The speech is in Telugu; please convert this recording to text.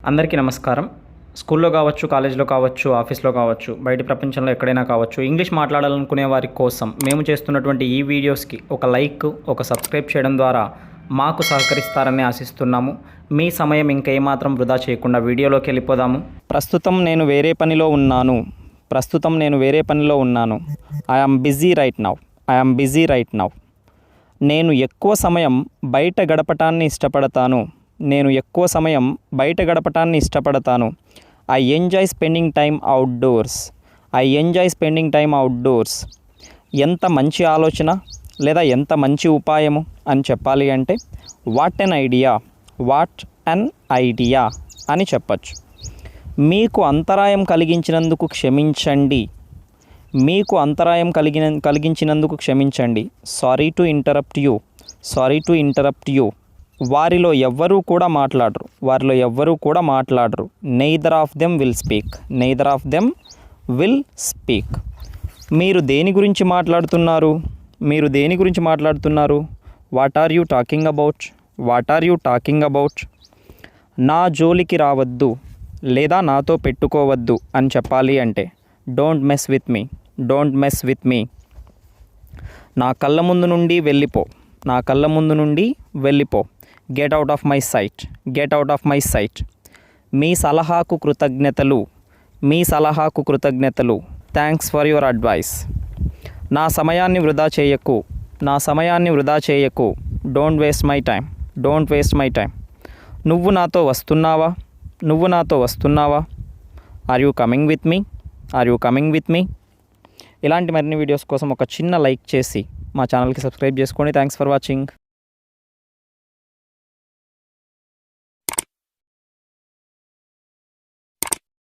అందరికీ నమస్కారం. స్కూల్లో కావచ్చు, కాలేజీలో కావచ్చు, ఆఫీస్లో కావచ్చు, బయట ప్రపంచంలో ఎక్కడైనా కావచ్చు, ఇంగ్లీష్ మాట్లాడాలనుకునే వారి కోసం మేము చేస్తున్నటువంటి ఈ వీడియోస్కి ఒక లైక్, ఒక సబ్స్క్రైబ్ చేయడం ద్వారా మాకు సహకరిస్తారని ఆశిస్తున్నాము. మీ సమయం ఇంకా ఏమాత్రం వృధా చేయకుండా వీడియోలోకి వెళ్ళిపోదాము. ప్రస్తుతం నేను వేరే పనిలో ఉన్నాను. I am busy right now. నేను ఎక్కువ సమయం బయట గడపటాన్ని ఇష్టపడతాను. I enjoy spending time outdoors. ఎంత మంచి ఆలోచన లేదా ఎంత మంచి ఉపాయము అని చెప్పాలి అంటే వాట్ ఎన్ ఐడియా అని చెప్పచ్చు. మీకు అంతరాయం కలిగించినందుకు క్షమించండి. Sorry to interrupt you. వారిలో ఎవ్వరూ కూడా మాట్లాడరు. Neither of them will speak. మీరు దేని గురించి మాట్లాడుతున్నారు? What are you talking about? నా జోలికి రావద్దు లేదా నాతో పెట్టుకోవద్దు అని చెప్పాలి అంటే డోంట్ మెస్ విత్ మీ. నా కళ్ళ ముందు నుండి వెళ్ళిపో. Get out of my sight. మీ సలహాకు కృతజ్ఞతలు. Thanks for your advice. నా సమయాన్ని వృధా చేయకు. Don't waste my time. నువ్వు నాతో వస్తున్నావా? Are you coming with me? ఇలాంటి మరిన్ని వీడియోస్ కోసం ఒక చిన్న లైక్ చేసి మా ఛానల్కి సబ్స్క్రైబ్ చేసుకోండి. Thanks for watching.